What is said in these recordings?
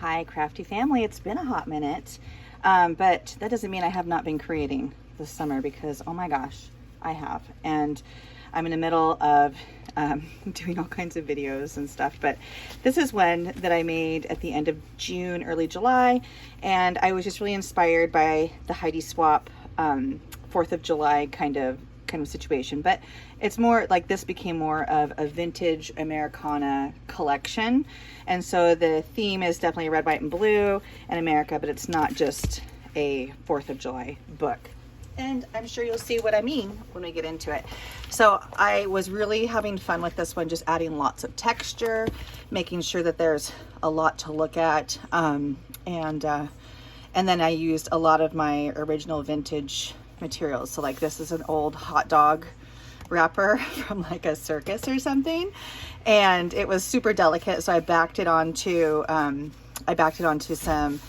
Hi, crafty family. It's been a hot minute, but that doesn't mean I have not been creating this summer, because oh my gosh, I have. And I'm in the middle of doing all kinds of videos and stuff, but this is one that I made at the end of June, early July, and I was just really inspired by the Heidi Swapp 4th of July kind of situation. But it's more like, this became more of a vintage Americana collection, and so the theme is definitely red, white, and blue and America, but it's not just a 4th of July book. And I'm sure you'll see what I mean when we get into it. So I was really having fun with this one, just adding lots of texture, making sure that there's a lot to look at, and then I used a lot of my original vintage materials. So like, this is an old hot dog wrapper from like a circus or something, and it was super delicate, so I backed it onto some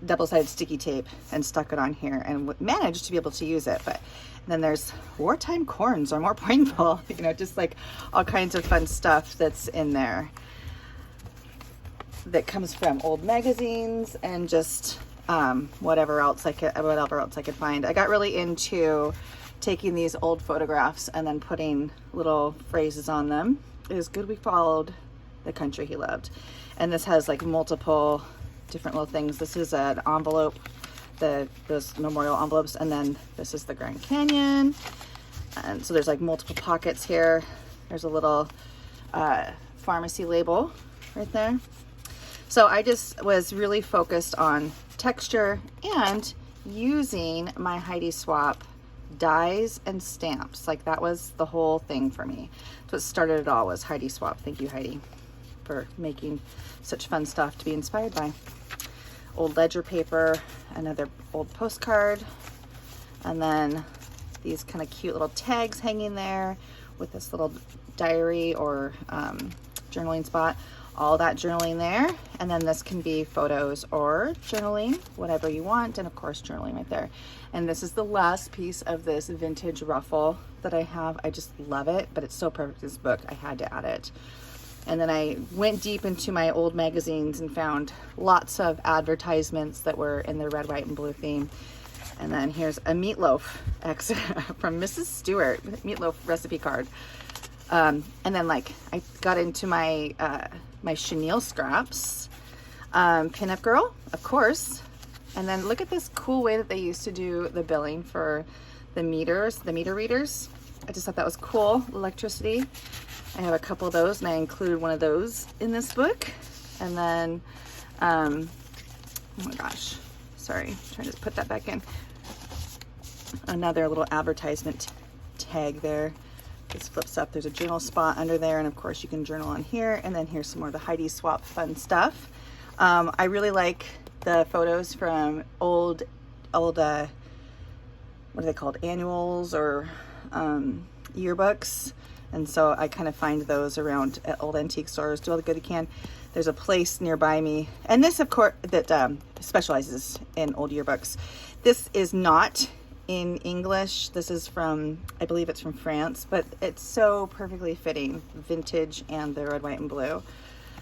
double-sided sticky tape and stuck it on here, and managed to be able to use it. But then there's wartime corns are more painful, you know, just like all kinds of fun stuff that's in there that comes from old magazines and just whatever else I could find. I got really into taking these old photographs and then putting little phrases on them. It is good we followed the country he loved. And this has like multiple different little things. This is an envelope, those memorial envelopes, and then this is the Grand Canyon. And so there's like multiple pockets here. There's a little pharmacy label right there. So I just was really focused on texture and using my Heidi Swapp dies and stamps. Like, that was the whole thing for me. That's what started it all, was Heidi Swapp. Thank you, Heidi, for making such fun stuff to be inspired by. Old ledger paper, another old postcard, and then these kind of cute little tags hanging there with this little diary or journaling spot. All that journaling there, and then this can be photos or journaling, whatever you want, and of course journaling right there. And this is the last piece of this vintage ruffle that I have. I just love it, but it's so perfect, this book, I had to add it. And then I went deep into my old magazines and found lots of advertisements that were in the red, white, and blue theme. And then here's a meatloaf from Mrs. Stewart, meatloaf recipe card. And then like, I got into my my chenille scraps, pinup girl, of course. And then look at this cool way that they used to do the billing for the meter readers. I just thought that was cool. Electricity. I have a couple of those, and I included one of those in this book. And then, oh my gosh, sorry, trying to put that back in. Another little advertisement tag there. This flips up, there's a journal spot under there, and of course you can journal on here. And then here's some more of the Heidi Swapp fun stuff. I really like the photos from old what are they called, annuals or yearbooks, and so I kind of find those around at old antique stores, do all the good I can. There's a place nearby me, and this of course that specializes in old yearbooks. This is not in English. This is from, I believe it's from France, but it's so perfectly fitting, vintage and the red, white, and blue.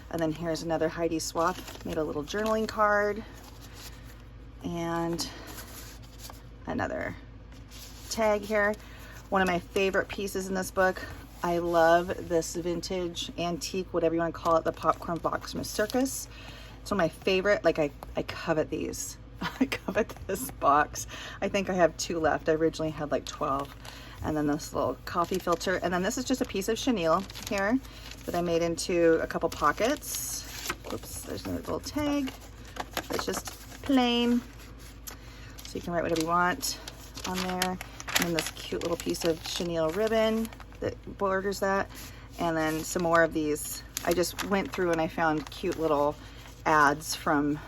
And then here's another Heidi Swapp, made a little journaling card, and another tag here. One of my favorite pieces in this book. I love this vintage antique, whatever you want to call it, the popcorn box from a circus. It's one of my favorite. Like, I covet these. I covet this box. I think I have 2 left. I originally had like 12. And then this little coffee filter. And then this is just a piece of chenille here that I made into a couple pockets. Oops, there's another little tag. It's just plain. So you can write whatever you want on there. And then this cute little piece of chenille ribbon that borders that. And then some more of these. I just went through and I found cute little ads from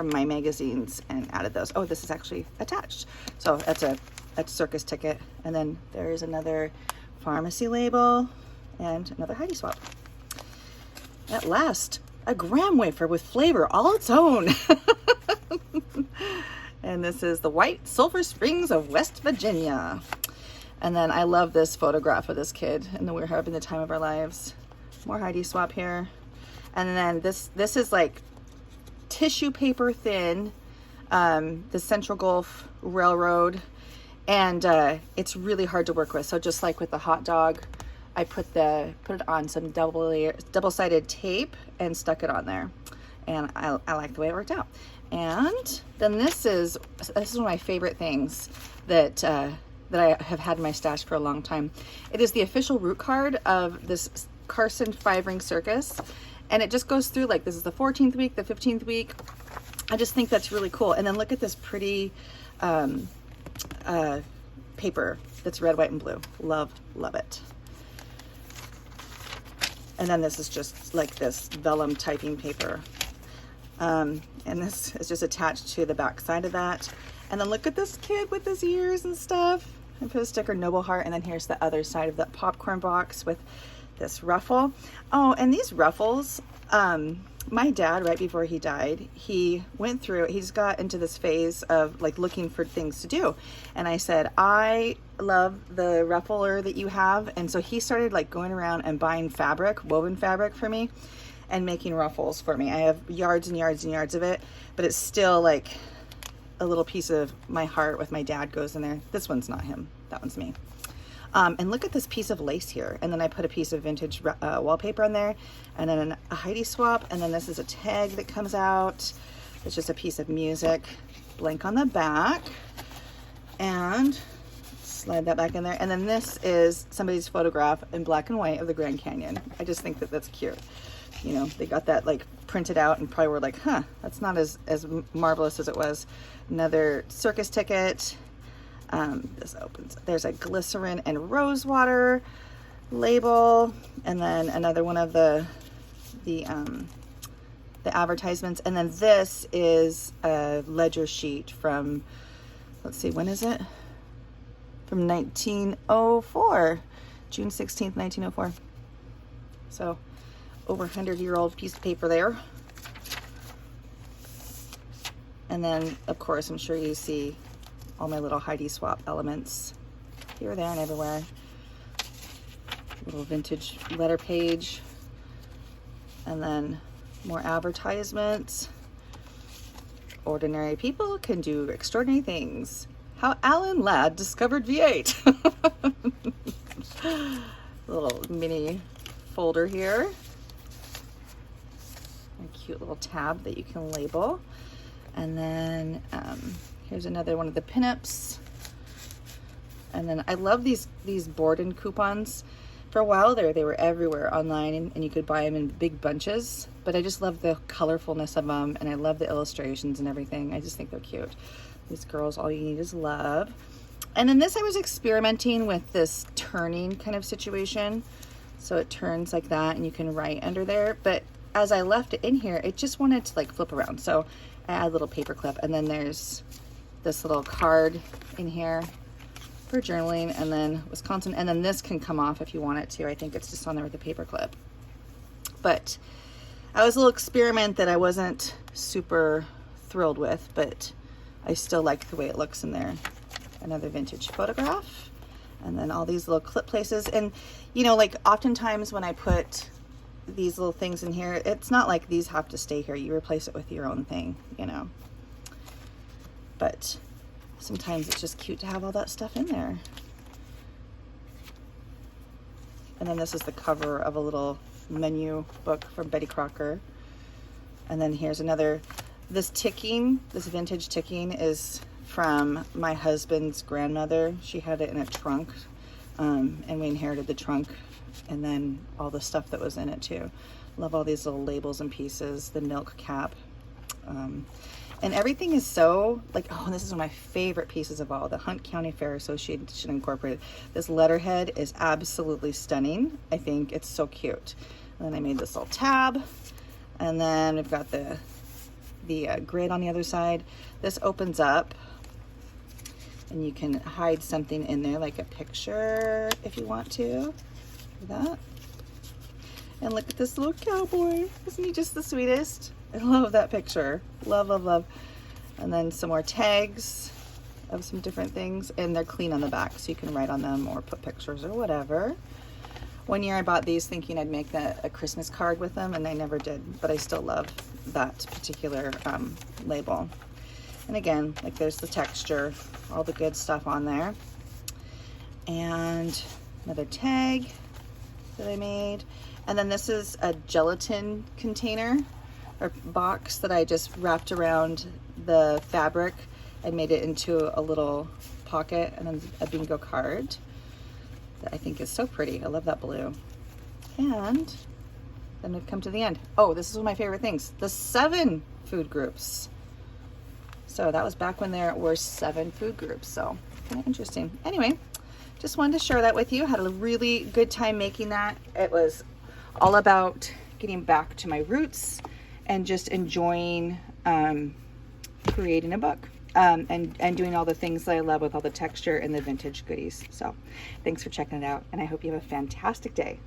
my magazines and added those. Oh, this is actually attached. So that's a circus ticket. And then there's another pharmacy label and another Heidi Swapp. At last, a graham wafer with flavor all its own. And this is the White Sulphur Springs of West Virginia. And then I love this photograph of this kid, and we're having the time of our lives. More Heidi Swapp here. And then this is like tissue paper thin, the Central Gulf Railroad, and it's really hard to work with. So just like with the hot dog, I put it on some double-sided tape and stuck it on there, and I like the way it worked out. And then this is one of my favorite things that I have had in my stash for a long time. It is the official route card of this Carson 5-ring circus, and it just goes through like this is the 14th week, the 15th week. I just think that's really cool. And then look at this pretty paper that's red, white, and blue. Love it. And then this is just like this vellum typing paper. And this is just attached to the back side of that. And then look at this kid with his ears and stuff. I put a sticker, Noble Heart, and then here's the other side of that popcorn box with this ruffle. Oh, and these ruffles, my dad, right before he died, he went through, he's got into this phase of like looking for things to do. And I said, I love the ruffler that you have. And so he started like going around and buying fabric, woven fabric for me, and making ruffles for me. I have yards and yards and yards of it, but it's still like a little piece of my heart with my dad goes in there. This one's not him, that one's me. And look at this piece of lace here. And then I put a piece of vintage wallpaper on there, and then a Heidi swap. And then this is a tag that comes out. It's just a piece of music, blank on the back, and slide that back in there. And then this is somebody's photograph in black and white of the Grand Canyon. I just think that that's cute. You know, they got that like printed out and probably were like, huh, that's not as marvelous as it was. Another circus ticket. This opens, there's a glycerin and rose water label, and then another one of the advertisements. And then this is a ledger sheet from, let's see, when is it? From 1904, June 16th, 1904. So over 100-year-old piece of paper there. And then, of course, I'm sure you see all my little Heidi swap elements here, there, and everywhere. Little vintage letter page. And then more advertisements. Ordinary people can do extraordinary things. How Alan Ladd discovered V8. Little mini folder here. A cute little tab that you can label. And then here's another one of the pinups. And then I love these Borden coupons. For a while there, they were everywhere online, and you could buy them in big bunches. But I just love the colorfulness of them, and I love the illustrations and everything. I just think they're cute. These girls, all you need is love. And then this, I was experimenting with this turning kind of situation. So it turns like that, and you can write under there. But as I left it in here, it just wanted to like flip around. So I add a little paper clip, and then there's this little card in here for journaling, and then Wisconsin, and then this can come off if you want it to. I think it's just on there with a paper clip. But I was a little experiment that I wasn't super thrilled with, but I still like the way it looks in there. Another vintage photograph, and then all these little clip places. And you know, like oftentimes when I put these little things in here, it's not like these have to stay here. You replace it with your own thing, you know. But sometimes it's just cute to have all that stuff in there. And then this is the cover of a little menu book from Betty Crocker. And then here's another, this vintage ticking is from my husband's grandmother. She had it in a trunk, and we inherited the trunk, and then all the stuff that was in it too. Love all these little labels and pieces, the milk cap. And everything is so like, oh, and this is one of my favorite pieces of all, the Hunt County Fair Association Incorporated. This letterhead is absolutely stunning. I think it's so cute. And then I made this little tab, and then we've got the grid on the other side. This opens up, and you can hide something in there, like a picture if you want to. Like that. And look at this little cowboy. Isn't he just the sweetest? I love that picture. Love, love, love. And then some more tags of some different things, and they're clean on the back, so you can write on them or put pictures or whatever. One year I bought these thinking I'd make a Christmas card with them, and I never did, but I still love that particular label. And again, like there's the texture, all the good stuff on there. And another tag that I made. And then this is a gelatin container or box that I just wrapped around the fabric and made it into a little pocket, and then a bingo card that I think is so pretty. I love that blue. And then we've come to the end. Oh, this is one of my favorite things, the 7 food groups. So that was back when there were 7 food groups, so kind of interesting. Anyway, just wanted to share that with you. Had a really good time making that. It was all about getting back to my roots and just enjoying creating a book and doing all the things that I love with all the texture and the vintage goodies. So thanks for checking it out, and I hope you have a fantastic day.